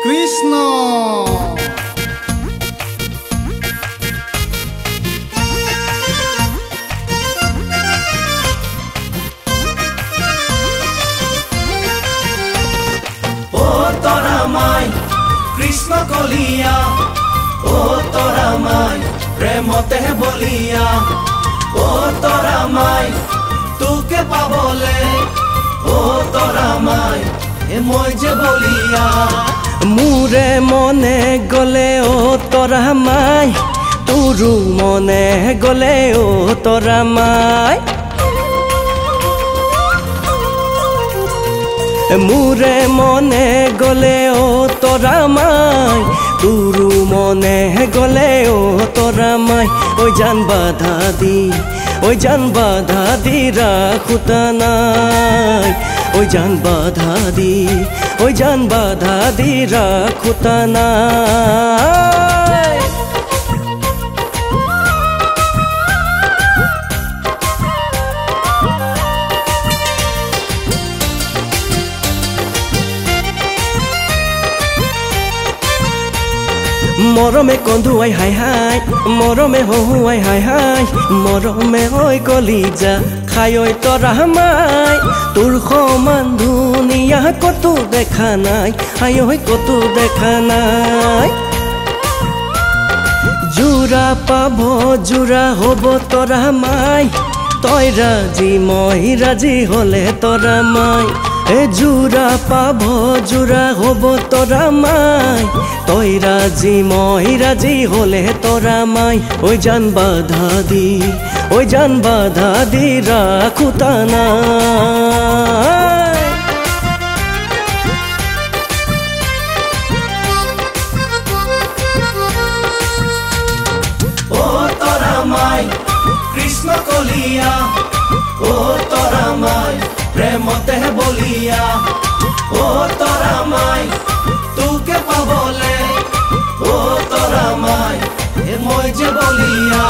কৃষ্ণ কৃষ্ণ কলিয়া ও তোরা মাই প্রেমতে বলিয়া ও তোরা মাই তোকে পাবলে ও তোরা মাই মই যে বলিয়া মোরে মনে গলে ও তোরা মাই তোরু মনে গলে ও তোরা মাই মোরে মনে গলে ও তোরা মাই তোরু মনে গলে ও তোরা মাই ওই জান বাধা দি রাখুতা নাই ওই জান বাধা দি রাখুতা নাই মরমে কন্ধুয়াই হাই হাই মরমে হহুয়াই হাই হাই মরমে হই কলিজা খাই ওই তোরা মাই তোর সমান ধুনিয়া কতো দেখা নাই হাই ওই কতো দেখা নাই জোড়া পাব জোড়া হব তোরা মাই তই রাজি মই রাজি হলে তোরা মাই এ জোড়া পাব জোড়া হব তোরা মাই তই রাজি মই রাজি হলে তোরা মাই ওই জান বাধা দি রাখুতা নাই ও তোরা মাই কৃষ্ণ কলিয়া ও তোরা মাই প্রেমতে বলিয়া ও তোরা মাই তোকে পাবলে ও তোরা মাই মই যে বলিয়া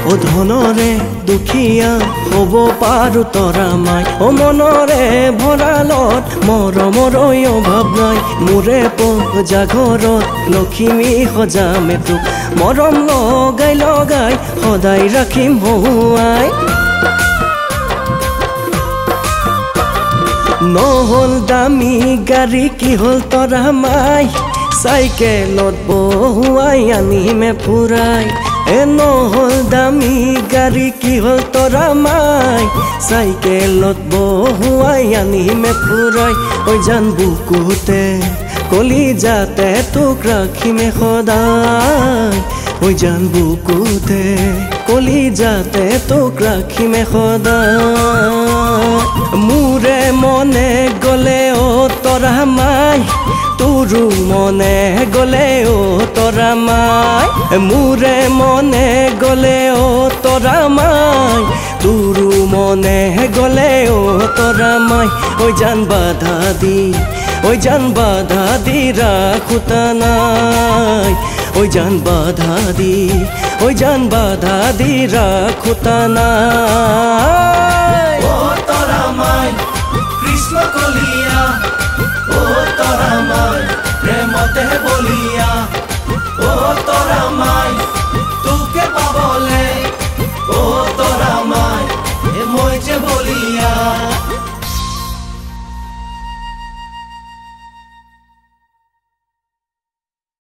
ও ধনরে দুখিয়া হব পাৰো তোৰা মাই ও মনৰে ভৰালত মৰমৰ অভাৱ নাই মোৰে পূজা ঘৰত লক্ষ্মী সজামে তোক মৰম লগাই সদায় ৰাখিম হহুৱাই নহল দামী গাড়ী কি হল তোৰা মাই চাইকেলত বহুৱাই আনিমে ফুৰাই এ নহল দামী গাড়ী কি হল তোৰা মাই চাইকেলত বহুৱাই আনিমে ফুৰাই ঐ জান বুকুতে কলিজাতে তোক ৰাখিমে সদায় ঐ জান বুকুতে কলিজাতে তোক ৰাখিমে সদায় মোৰে মনে গলে ও তোরা মাই তোরু মনে গলে ও তোরা মাই মোরে মনে গলে ও তোরা মাই তোরু মনে গলে ও তোরা মাই ওই জান বাধা দি রাখুতা নাই ওই জান বাধা দি রাখুতা নাই ও তোরা মাই কৃষ্ণ কলিয়া ও তোরা মাই প্রেমতে বলিয়া